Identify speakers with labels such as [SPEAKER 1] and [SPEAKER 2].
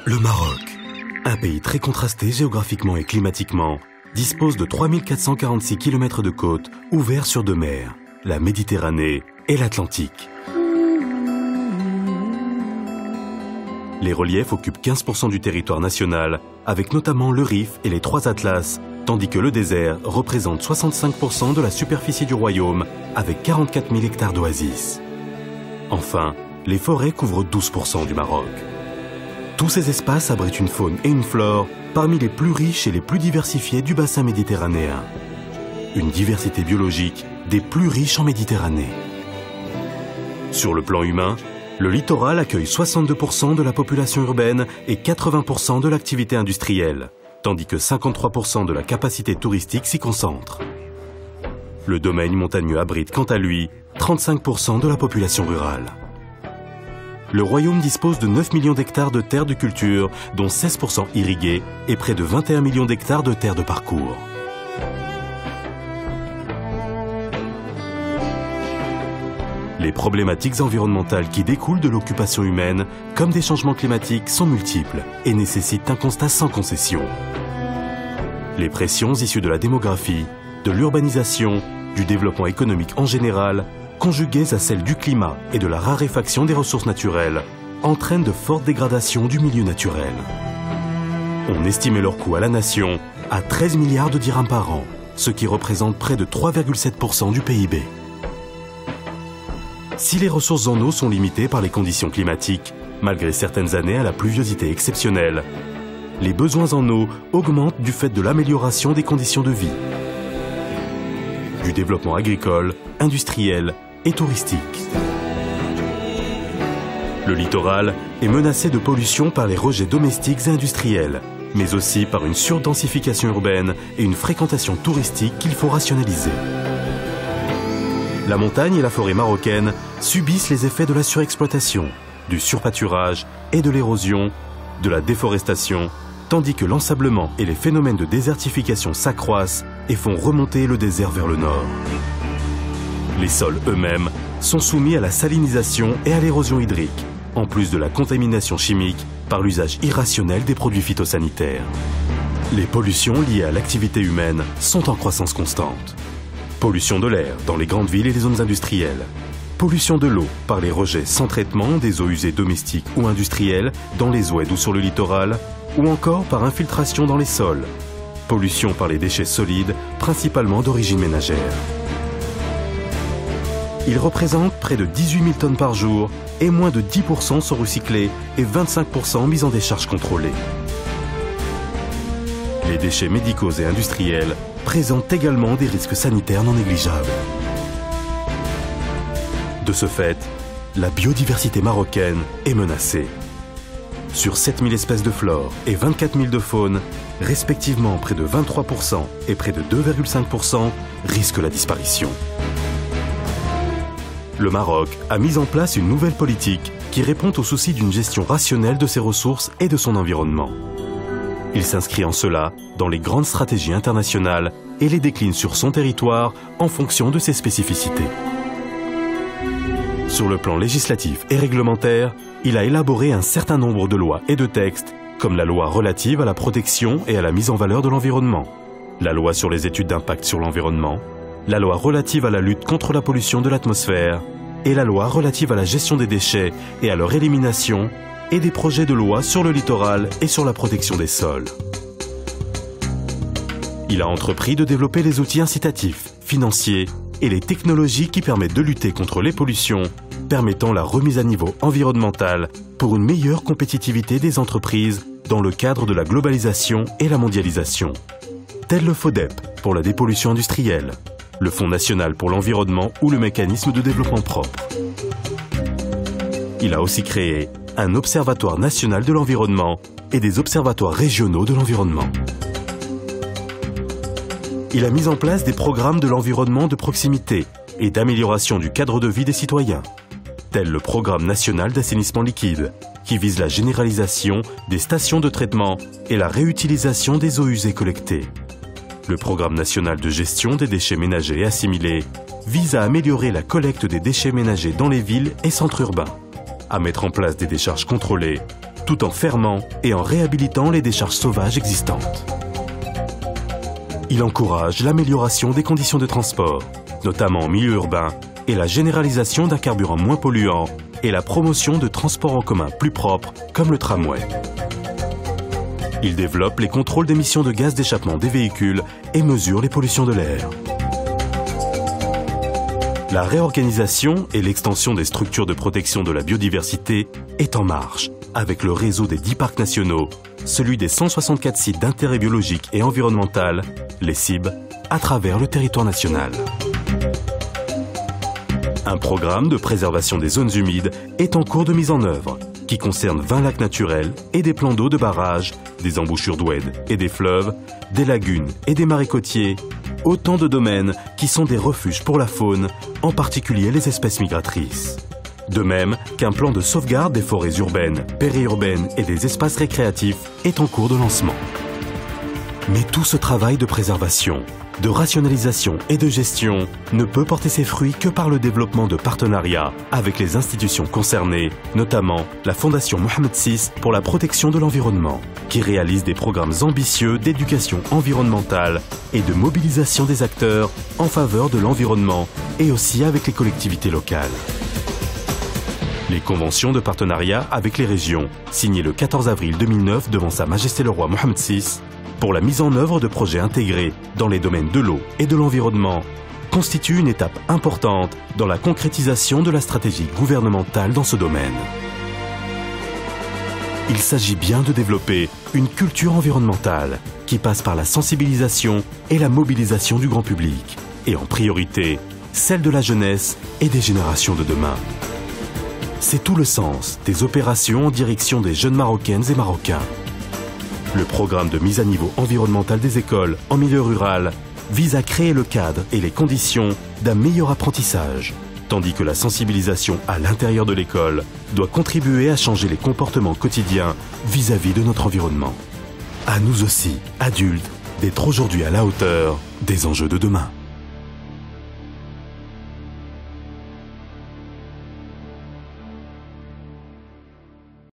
[SPEAKER 1] Le Maroc, un pays très contrasté géographiquement et climatiquement, dispose de 3446 km de côtes ouverts sur deux mers, la Méditerranée et l'Atlantique. Les reliefs occupent 15% du territoire national, avec notamment le Rif et les trois Atlas, tandis que le désert représente 65% de la superficie du royaume, avec 44 000 hectares d'oasis. Enfin, les forêts couvrent 12% du Maroc. Tous ces espaces abritent une faune et une flore parmi les plus riches et les plus diversifiés du bassin méditerranéen. Une diversité biologique des plus riches en Méditerranée. Sur le plan humain, le littoral accueille 62% de la population urbaine et 80% de l'activité industrielle, tandis que 53% de la capacité touristique s'y concentre. Le domaine montagneux abrite quant à lui 35% de la population rurale. Le royaume dispose de 9 millions d'hectares de terres de culture, dont 16% irriguées, et près de 21 millions d'hectares de terres de parcours. Les problématiques environnementales qui découlent de l'occupation humaine, comme des changements climatiques, sont multiples et nécessitent un constat sans concession. Les pressions issues de la démographie, de l'urbanisation, du développement économique en général, conjuguées à celles du climat et de la raréfaction des ressources naturelles, entraînent de fortes dégradations du milieu naturel. On estimait leur coût à la nation à 13 milliards de dirhams par an, ce qui représente près de 3,7% du PIB. Si les ressources en eau sont limitées par les conditions climatiques, malgré certaines années à la pluviosité exceptionnelle, les besoins en eau augmentent du fait de l'amélioration des conditions de vie, du développement agricole, industriel et touristique. Le littoral est menacé de pollution par les rejets domestiques et industriels, mais aussi par une surdensification urbaine et une fréquentation touristique qu'il faut rationaliser. La montagne et la forêt marocaine subissent les effets de la surexploitation, du surpâturage et de l'érosion, de la déforestation, tandis que l'ensablement et les phénomènes de désertification s'accroissent et font remonter le désert vers le nord. Les sols eux-mêmes sont soumis à la salinisation et à l'érosion hydrique, en plus de la contamination chimique par l'usage irrationnel des produits phytosanitaires. Les pollutions liées à l'activité humaine sont en croissance constante. Pollution de l'air dans les grandes villes et les zones industrielles. Pollution de l'eau par les rejets sans traitement des eaux usées domestiques ou industrielles dans les oueds ou sur le littoral, ou encore par infiltration dans les sols. Pollution par les déchets solides, principalement d'origine ménagère. Ils représentent près de 18 000 tonnes par jour et moins de 10% sont recyclés et 25% mis en décharge contrôlée. Les déchets médicaux et industriels présentent également des risques sanitaires non négligeables. De ce fait, la biodiversité marocaine est menacée. Sur 7 000 espèces de flore et 24 000 de faune, respectivement près de 23% et près de 2,5% risquent la disparition. Le Maroc a mis en place une nouvelle politique qui répond au souci d'une gestion rationnelle de ses ressources et de son environnement. Il s'inscrit en cela dans les grandes stratégies internationales et les décline sur son territoire en fonction de ses spécificités. Sur le plan législatif et réglementaire, il a élaboré un certain nombre de lois et de textes, comme la loi relative à la protection et à la mise en valeur de l'environnement, la loi sur les études d'impact sur l'environnement, la loi relative à la lutte contre la pollution de l'atmosphère et la loi relative à la gestion des déchets et à leur élimination, et des projets de loi sur le littoral et sur la protection des sols. Il a entrepris de développer les outils incitatifs, financiers et les technologies qui permettent de lutter contre les pollutions, permettant la remise à niveau environnementale pour une meilleure compétitivité des entreprises dans le cadre de la globalisation et la mondialisation, tel le FODEP pour la dépollution industrielle, le Fonds national pour l'environnement ou le mécanisme de développement propre. Il a aussi créé un observatoire national de l'environnement et des observatoires régionaux de l'environnement. Il a mis en place des programmes de l'environnement de proximité et d'amélioration du cadre de vie des citoyens, tel le Programme national d'assainissement liquide, qui vise la généralisation des stations de traitement et la réutilisation des eaux usées collectées. Le Programme national de gestion des déchets ménagers et assimilés vise à améliorer la collecte des déchets ménagers dans les villes et centres urbains, à mettre en place des décharges contrôlées, tout tout en fermant et en réhabilitant les décharges sauvages existantes. Il encourage l'amélioration des conditions de transport, notamment en milieu urbain, et la généralisation d'un carburant moins polluant et la promotion de transports en commun plus propres, comme le tramway. Il développe les contrôles d'émissions de gaz d'échappement des véhicules et mesure les pollutions de l'air. La réorganisation et l'extension des structures de protection de la biodiversité est en marche, avec le réseau des 10 parcs nationaux, celui des 164 sites d'intérêt biologique et environnemental, les CIB, à travers le territoire national. Un programme de préservation des zones humides est en cours de mise en œuvre, qui concerne 20 lacs naturels et des plans d'eau de barrages, des embouchures d'oued et des fleuves, des lagunes et des marais côtiers, autant de domaines qui sont des refuges pour la faune, en particulier les espèces migratrices. De même qu'un plan de sauvegarde des forêts urbaines, périurbaines et des espaces récréatifs est en cours de lancement. Mais tout ce travail de préservation, de rationalisation et de gestion ne peut porter ses fruits que par le développement de partenariats avec les institutions concernées, notamment la Fondation Mohamed VI pour la protection de l'environnement, qui réalise des programmes ambitieux d'éducation environnementale et de mobilisation des acteurs en faveur de l'environnement et aussi avec les collectivités locales. Les conventions de partenariat avec les régions, signées le 14 avril 2009 devant Sa Majesté le Roi Mohamed VI, pour la mise en œuvre de projets intégrés dans les domaines de l'eau et de l'environnement, constitue une étape importante dans la concrétisation de la stratégie gouvernementale dans ce domaine. Il s'agit bien de développer une culture environnementale qui passe par la sensibilisation et la mobilisation du grand public, et en priorité, celle de la jeunesse et des générations de demain. C'est tout le sens des opérations en direction des jeunes Marocaines et Marocains. Le programme de mise à niveau environnemental des écoles en milieu rural vise à créer le cadre et les conditions d'un meilleur apprentissage, tandis que la sensibilisation à l'intérieur de l'école doit contribuer à changer les comportements quotidiens vis-à-vis de notre environnement. À nous aussi, adultes, d'être aujourd'hui à la hauteur des enjeux de demain.